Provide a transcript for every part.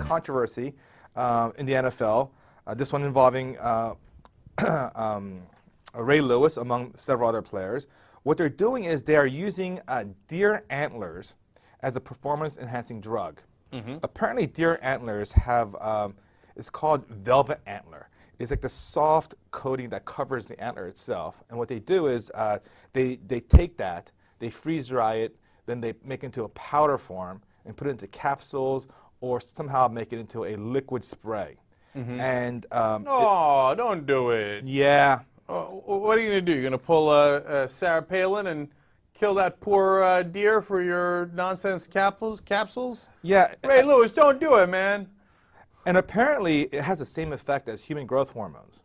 of controversy in the NFL. This one involving Ray Lewis, among several other players. What they're doing is they are using deer antlers as a performance-enhancing drug. Apparently, deer antlers have, it's called velvet antler. It's like the soft coating that covers the antler itself. And what they do is they take that, they freeze dry it, then they make it into a powder form and put it into capsules or somehow make it into a liquid spray. And don't do it. Yeah. What are you going to do? You're going to pull Sarah Palin and kill that poor deer for your nonsense capsules? Yeah. Ray Lewis, don't do it, man. And apparently, it has the same effect as human growth hormones.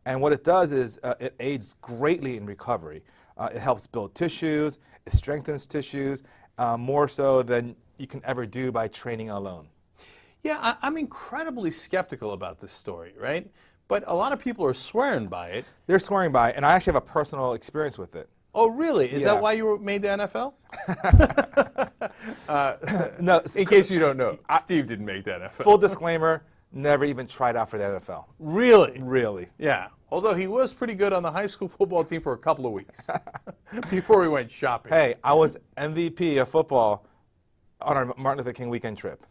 And what it does is it aids greatly in recovery. It helps build tissues. It strengthens tissues more so than you can ever do by training alone. Yeah, I'm incredibly skeptical about this story, right? But a lot of people are swearing by it. They're swearing by it, and I actually have a personal experience with it. Oh, really? Is that why you made the NFL? No. In case you don't know, Steve didn't make the NFL. Full disclaimer, never even tried out for the NFL. Really? Really. Yeah. Although he was pretty good on the high school football team for a couple of weeks before we went shopping. Hey, I was MVP of football on our Martin Luther King weekend trip.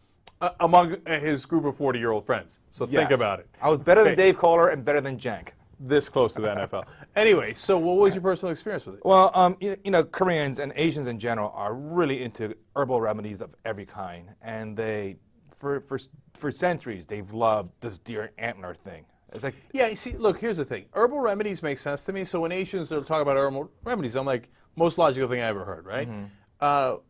Among his group of 40-year-old friends. So think about it. I was better than Dave Kohler and better than Jank. This close to the NFL. Anyway, so what was your personal experience with it? Well, you know, Koreans and Asians in general are really into herbal remedies of every kind, and they, for centuries, they've loved this deer antler thing. It's like, yeah, you see, look, here's the thing. Herbal remedies make sense to me. So when Asians are talking about herbal remedies, I'm like, most logical thing I ever heard, right?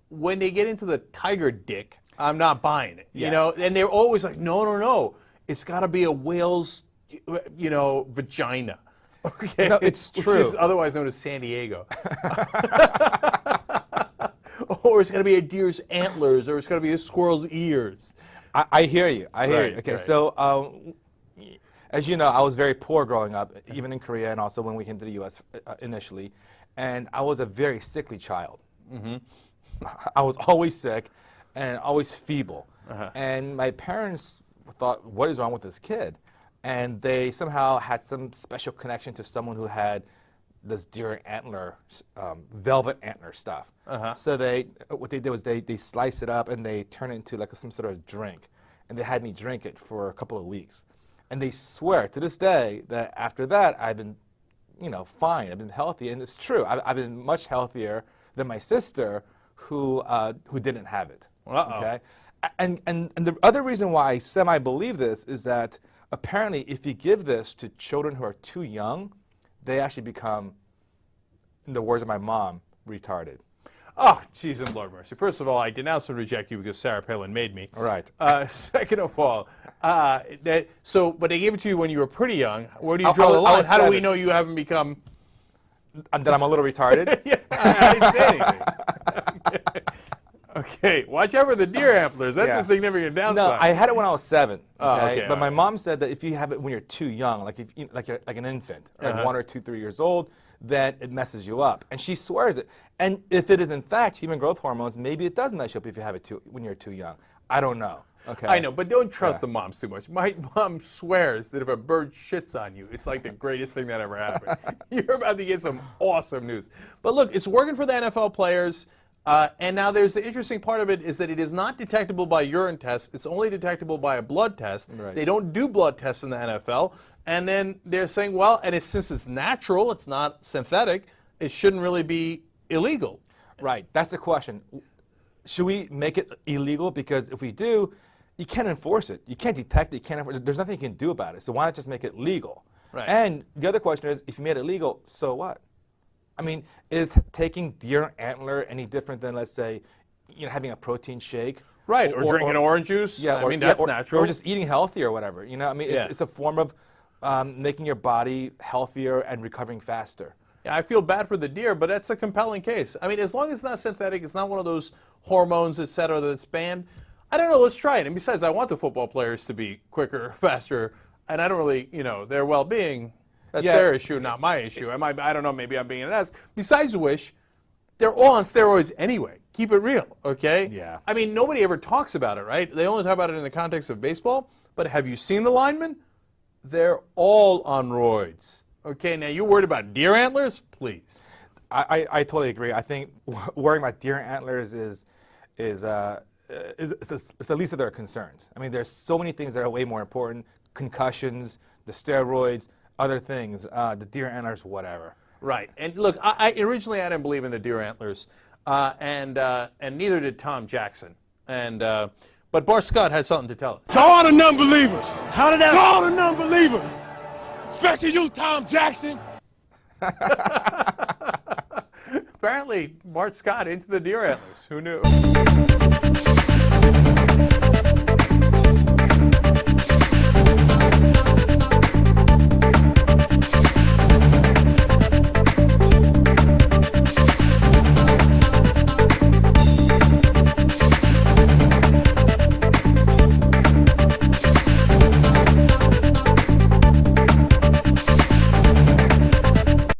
When they get into the tiger dick, I'm not buying it. You know, and they're always like, no, it's got to be a whale's, you know, vagina. Okay, no, it's true. Which is otherwise known as San Diego. Or it's going to be a deer's antlers, or it's going to be a squirrel's ears. I hear you. I hear you. Okay, right. So as you know, I was very poor growing up, even in Korea, and also when we came to the U.S. Initially, and I was a very sickly child. I was always sick and always feeble. And my parents thought, what is wrong with this kid? And they somehow had some special connection to someone who had this deer antler, velvet antler stuff. So what they did was they slice it up and they turn it into like some sort of drink. And they had me drink it for a couple of weeks. And they swear to this day that after that I've been, you know, fine. I've been healthy, and it's true. I've been much healthier than my sister, who didn't have it. Okay, and the other reason why I semi-believe this is that apparently if you give this to children who are too young, they actually become, in the words of my mom, retarded. Oh, geez and Lord mercy. First of all, I denounce and reject you because Sarah Palin made me. All right. Second of all, but they gave it to you when you were pretty young. Where do you draw the line? How do we know you haven't become... That I'm a little retarded? Yeah, I didn't say anything. Okay, watch out for the deer antlers. That's a significant downside. No, I had it when I was 7. Okay, but my mom said that if you have it when you're too young, like you're like an infant, like 1 or 2, 3 years old, then it messes you up. And she swears it. And if it is in fact human growth hormones, maybe it does mess you up if you have it when you're too young. I don't know. Okay. I know, but don't trust the moms too much. My mom swears that if a bird shits on you, it's like the greatest thing that ever happened. You're about to get some awesome news. But look, it's working for the NFL players. And now there's the interesting part of it is that it is not detectable by urine tests. It's only detectable by a blood test. Right. They don't do blood tests in the NFL. And then they're saying, well, and since it's natural, it's not synthetic, it shouldn't really be illegal. Right. That's the question. Should we make it illegal? Because if we do, you can't enforce it. You can't detect it. You can't enforce it. There's nothing you can do about it. So why not just make it legal? Right. And the other question is, if you made it legal, so what? I mean, is taking deer antler any different than, let's say, you know, having a protein shake? Right, or drinking orange juice. Yeah, I mean, that's natural. Or just eating healthy or whatever. You know, I mean, it's a form of making your body healthier and recovering faster. Yeah, I feel bad for the deer, but that's a compelling case. I mean, as long as it's not synthetic, it's not one of those hormones, et cetera, that's banned. I don't know, let's try it. And besides, I want the football players to be quicker, faster, and I don't really, you know, their well-being, that's their issue, not my issue. I don't know, maybe I'm being an ass. Besides which, they're all on steroids anyway. Keep it real, okay? Yeah. I mean, nobody ever talks about it, right? They only talk about it in the context of baseball. But have you seen the linemen? They're all on roids. Okay, now you're worried about deer antlers? Please. I totally agree. I think worrying about deer antlers is the least of their concerns. I mean, there's so many things that are way more important: concussions, the steroids, other things, the deer antlers, whatever. Right. And look, I originally I didn't believe in the deer antlers, and neither did Tom Jackson. But Bart Scott had something to tell us. To all the non-believers. How did that? To all the non-believers, especially you, Tom Jackson. Apparently, Bart Scott into the deer antlers. Who knew?